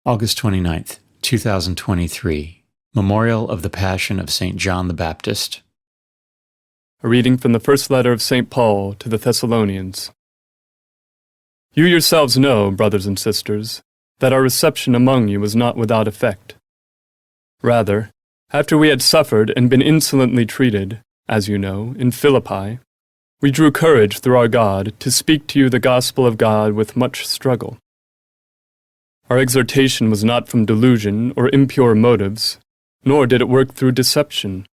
August 29th, 2023, Memorial of the Passion of St. John the Baptist. A reading from the first letter of St. Paul to the Thessalonians. You yourselves know, brothers and sisters, that our reception among you was not without effect. Rather, after we had suffered and been insolently treated, as you know, in Philippi, we drew courage through our God to speak to you the gospel of God with much struggle. Our exhortation was not from delusion or impure motives, nor did it work through deception.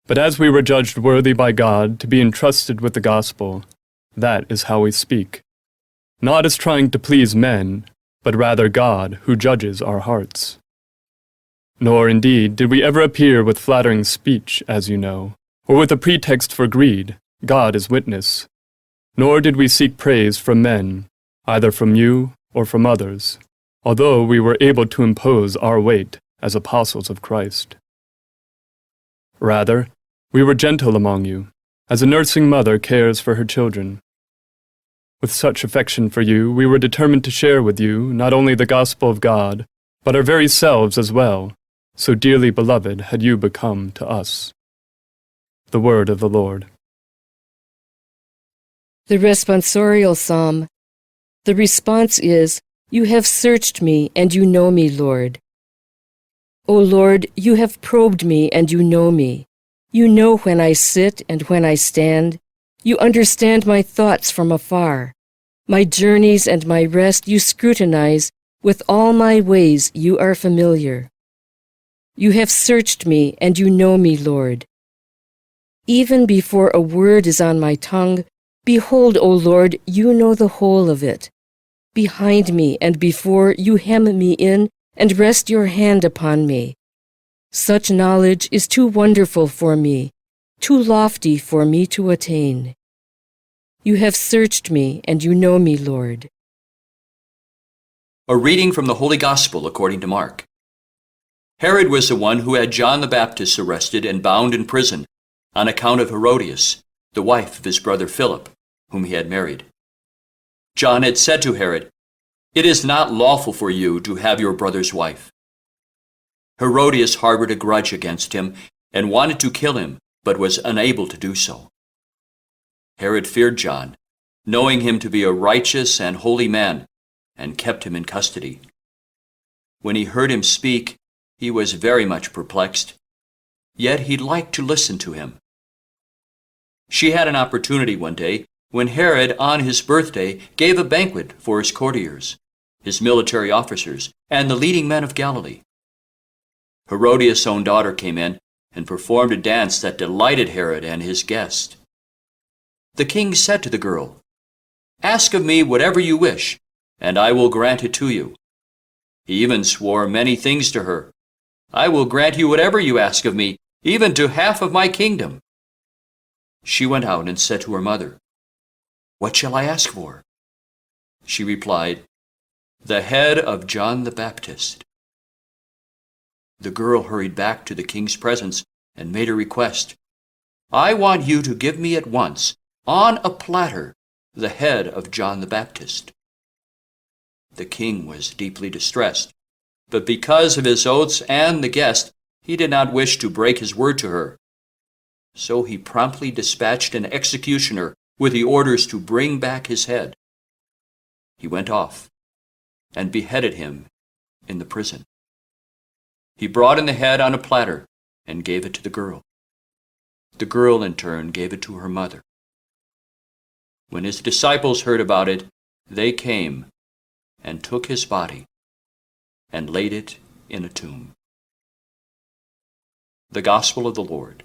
But as we were judged worthy by God to be entrusted with the gospel, that is how we speak, not as trying to please men, but rather God who judges our hearts. Nor, indeed, did we ever appear with flattering speech, as you know, or with a pretext for greed, God is witness. Nor did we seek praise from men, either from you or from others, although we were able to impose our weight as apostles of Christ. Rather, we were gentle among you, as a nursing mother cares for her children. With such affection for you, we were determined to share with you not only the gospel of God, but our very selves as well, so dearly beloved had you become to us. The word of the Lord. The responsorial psalm. The response is, "You have searched me, and you know me, Lord." O Lord, you have probed me, and you know me. You know when I sit and when I stand. You understand my thoughts from afar. My journeys and my rest you scrutinize. With all my ways you are familiar. You have searched me, and you know me, Lord. Even before a word is on my tongue, behold, O Lord, you know the whole of it. Behind me and before you hem me in and rest your hand upon me. Such knowledge is too wonderful for me, too lofty for me to attain. You have searched me, and you know me, Lord. A reading from the Holy Gospel according to Mark. Herod was the one who had John the Baptist arrested and bound in prison on account of Herodias, the wife of his brother Philip, whom he had married. John had said to Herod, "It is not lawful for you to have your brother's wife." Herodias harbored a grudge against him and wanted to kill him, but was unable to do so. Herod feared John, knowing him to be a righteous and holy man, and kept him in custody. When he heard him speak, he was very much perplexed, yet he liked to listen to him. She had an opportunity one day when Herod, on his birthday, gave a banquet for his courtiers, his military officers, and the leading men of Galilee. Herodias' own daughter came in and performed a dance that delighted Herod and his guest. The king said to the girl, "Ask of me whatever you wish, and I will grant it to you." He even swore many things to her. "I will grant you whatever you ask of me, even to half of my kingdom." She went out and said to her mother, "What shall I ask for?" She replied, "The head of John the Baptist." The girl hurried back to the king's presence and made a request. "I want you to give me at once, on a platter, the head of John the Baptist." The king was deeply distressed, but because of his oaths and the guest, he did not wish to break his word to her. So he promptly dispatched an executioner with the orders to bring back his head. He went off and beheaded him in the prison. He brought in the head on a platter and gave it to the girl. The girl, in turn, gave it to her mother. When his disciples heard about it, they came and took his body and laid it in a tomb. The Gospel of the Lord.